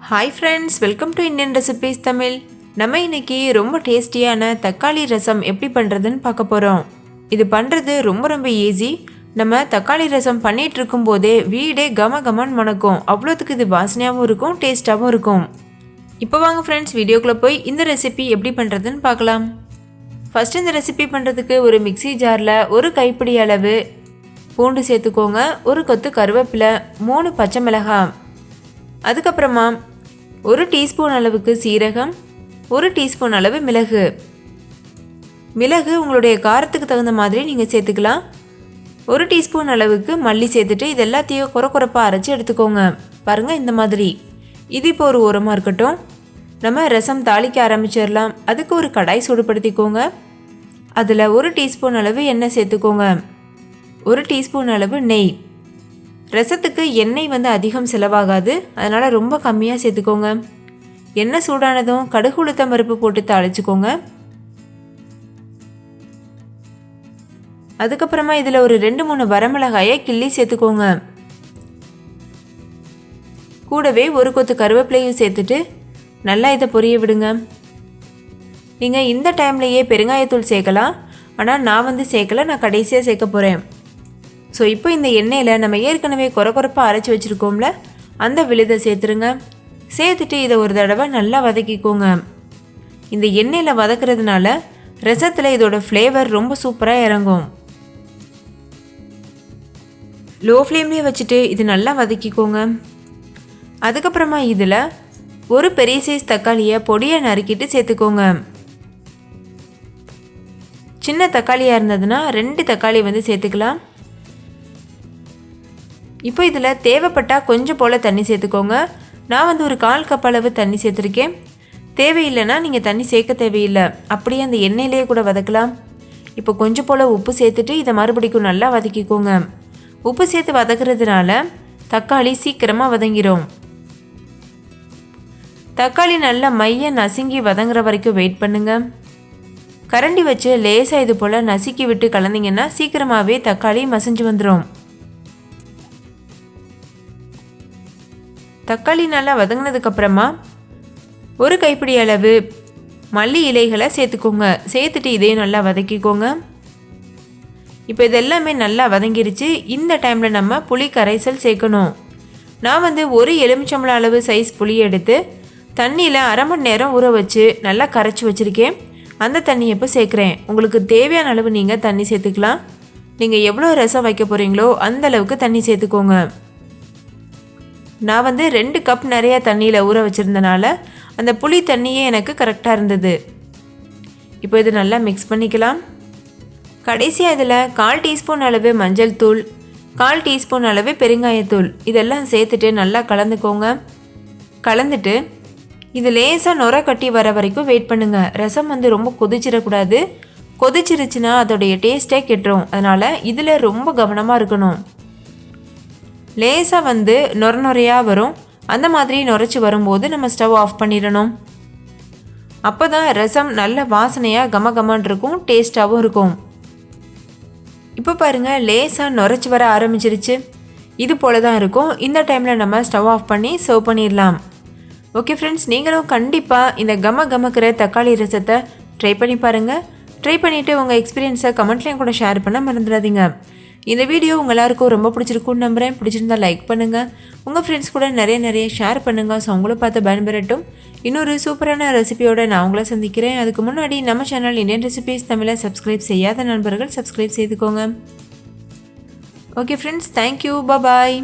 Hi friends, welcome to Indian Recipes Tamil. நம்ம இன்னைக்கு ரொம்ப டேஸ்டியான தக்காளி ரசம் எப்படி பண்றதுன்னு பார்க்க போறோம். இது பண்றது ரொம்ப ஈஸி. நம்ம தக்காளி ரசம் பண்ணிட்டு இருக்கும்போதே வீடே கமகமன்னு மணக்கும். அவ்வளவுக்கு இது வாசனையாவும் இருக்கும், டேஸ்டாவும் இருக்கும். இப்போ வாங்க ஃப்ரெண்ட்ஸ் வீடியோக்குள்ள போய் இந்த ரெசிபி எப்படி பண்றதுன்னு பார்க்கலாம். ஃபர்ஸ்ட் இந்த ரெசிபி பண்றதுக்கு ஒரு மிக்ஸி ஜார்ல ஒரு கைப்பிடி அளவு பூண்டு சேர்த்துக்கோங்க, ஒரு கொத்து கருவேப்பிலை, 3 பச்சை மிளகாய், அதுக்கப்புறமா 1 டீஸ்பூன் அளவுக்கு சீரகம், 1 டீஸ்பூன் அளவு மிளகு. மிளகு உங்களுடைய காரத்துக்கு தகுந்த மாதிரி நீங்கள் சேர்த்துக்கலாம். 1 டீஸ்பூன் அளவுக்கு மல்லி சேர்த்துட்டு இது எல்லாத்தையும் குறப்பாக அரைச்சி எடுத்துக்கோங்க. பாருங்கள் இந்த மாதிரி. இது இப்போ ஒரு ஓரமாக இருக்கட்டும். நம்ம ரசம் தாளிக்க ஆரம்பிச்சிடலாம். அதுக்கு ஒரு கடாய் சூடுபடுத்திக்கோங்க. அதில் 1 டீஸ்பூன் அளவு எண்ணெய் சேர்த்துக்கோங்க, 1 டீஸ்பூன் அளவு நெய். ரசத்துக்கு எண்ணெய் அதிகம் செலவாகாது, அதனால் ரொம்ப கம்மியாக சேர்த்துக்கோங்க. எண்ணெய் சூடானதும் கடுகு உளுத்தம் பருப்பு போட்டு தாளிச்சுக்கோங்க. அதுக்கப்புறமா இதில் ஒரு 2-3 வரமிளகாயை கிள்ளி சேர்த்துக்கோங்க. கூடவே ஒரு கொத்து கருவேப்பிலையும் சேர்த்துட்டு நல்லா இதை பொரிய விடுங்க. நீங்கள் இந்த டைம்லையே பெருங்காயத்தூள் சேர்க்கலாம், ஆனால் நான் சேர்க்கலை, நான் கடைசியாக சேர்க்க போகிறேன். ஸோ இப்போ இந்த எண்ணெயில் நம்ம ஏற்கனவே குறப்பாக அரைச்சி வச்சுருக்கோம்ல, அந்த விழுதை சேர்த்துருங்க. சேர்த்துட்டு இதை ஒரு தடவை நல்லா வதக்கிக்கோங்க. இந்த எண்ணெயில் வதக்கிறதுனால ரசத்தில் இதோட ஃப்ளேவர் ரொம்ப சூப்பராக இறங்கும். லோ ஃப்ளேம்லேயே வச்சுட்டு இது நல்லா வதக்கிக்கோங்க. அதுக்கப்புறமா இதில் ஒரு பெரிய சைஸ் தக்காளியை பொடியை நறுக்கிட்டு சேர்த்துக்கோங்க. சின்ன தக்காளியாக இருந்ததுன்னா 2 தக்காளி சேர்த்துக்கலாம். இப்போ இதில் தேவைப்பட்டால் கொஞ்சம் போல் தண்ணி சேர்த்துக்கோங்க. நான் ஒரு 1/4 கப் அளவு தண்ணி சேர்த்துருக்கேன். தேவையில்லைன்னா நீங்கள் தண்ணி சேர்க்க தேவையில்லை, அப்படியே அந்த எண்ணெயிலே கூட வதக்கலாம். இப்போ கொஞ்சம் போல் உப்பு சேர்த்துட்டு இதை மறுபடிக்கும் நல்லா வதக்கிக்கோங்க. உப்பு சேர்த்து வதக்குறதுனால தக்காளி சீக்கிரமாக வதங்கிடும். தக்காளி நல்லா மைய நசுங்கி வதங்குற வரைக்கும் வெயிட் பண்ணுங்க. கரண்டி வச்சு லேசாக இது போல் நசுக்கி விட்டு கலந்தீங்கன்னா சீக்கிரமாகவே தக்காளி மசிஞ்சு வந்துடும். தக்காளி நல்லா வதங்கினதுக்கப்புறமா ஒரு கைப்பிடி அளவு மல்லி இலைகளை சேர்த்துக்கோங்க. சேர்த்துட்டு இதையும் நல்லா வதக்கிக்கோங்க. இப்போ இதெல்லாமே நல்லா வதங்கிருச்சு. இந்த டைமில் நம்ம புளி கரைசல் சேர்க்கணும். நான் ஒரு எலுமிச்சம்பழம் அளவு சைஸ் புளி எடுத்து தண்ணியில் 1/2 மணி நேரம் ஊற வச்சு நல்லா கரைச்சி வச்சுருக்கேன். அந்த தண்ணியை இப்போ சேர்க்குறேன். உங்களுக்கு தேவையான அளவு நீங்கள் தண்ணி சேர்த்துக்கலாம். நீங்கள் எவ்வளோ ரசம் வைக்க போகிறீங்களோ அந்த அளவுக்கு தண்ணி சேர்த்துக்கோங்க. நான் 2 கப் நிறையா தண்ணியில் ஊற வச்சுருந்தனால அந்த புளி தண்ணியே எனக்கு கரெக்டாக இருந்தது. இப்போ இது நல்லா மிக்ஸ் பண்ணிக்கலாம். கடைசியாக இதில் 1/4 டீஸ்பூன் அளவு மஞ்சள் தூள், 1/4 டீஸ்பூன் அளவு பெருங்காயத்தூள் இதெல்லாம் சேர்த்துட்டு நல்லா கலந்துக்கோங்க. கலந்துட்டு இது லேசாக நுர கட்டி வர வரைக்கும் வெயிட் பண்ணுங்கள். ரசம் ரொம்ப கொதிச்சிடக்கூடாது. கொதிச்சிருச்சுன்னா அதோடைய டேஸ்ட்டே கெட்டுரும். அதனால் இதில் ரொம்ப கவனமாக இருக்கணும். லேசாக நுரையாக வரும். அந்த மாதிரி நுரைச்சி வரும்போது நம்ம ஸ்டவ் ஆஃப் பண்ணிடணும். அப்போ தான் ரசம் நல்ல வாசனையாக கமகமன்னு இருக்கும், டேஸ்ட்டாகவும் இருக்கும். இப்போ பாருங்கள் லேசாக நுரைச்சி வர ஆரம்பிச்சிருச்சு. இது போல தான் இருக்கும். இந்த டைமில் நம்ம ஸ்டவ் ஆஃப் பண்ணி சர்வ் பண்ணிடலாம். ஓகே ஃப்ரெண்ட்ஸ், நீங்களும் கண்டிப்பாக இந்த கமக்கிற தக்காளி ரசத்தை ட்ரை பண்ணி பாருங்கள். ட்ரை பண்ணிவிட்டு உங்கள் எக்ஸ்பீரியன்ஸை கமெண்ட்லேயும் கூட ஷேர் பண்ண மறந்துடாதீங்க. இந்த வீடியோ உங்கள் எல்லாருக்கும் ரொம்ப பிடிச்சிருக்குன்னு நம்புகிறேன். பிடிச்சிருந்தா லைக் பண்ணுங்கள், உங்கள் ஃப்ரெண்ட்ஸ் கூட நிறைய ஷேர் பண்ணுங்கள். ஸோ உங்களை பார்த்து பயன்பெறட்டும். இன்னொரு சூப்பரான ரெசிபியோடு நான் உங்களை சந்திக்கிறேன். அதுக்கு முன்னாடி நம்ம சேனல் இந்தியன் ரெசிபீஸ் தமிழை சப்ஸ்கிரைப் செய்யாத நண்பர்கள் சப்ஸ்கிரைப் செய்துக்கோங்க. ஓகே ஃப்ரெண்ட்ஸ், தேங்க்யூ, பாய்.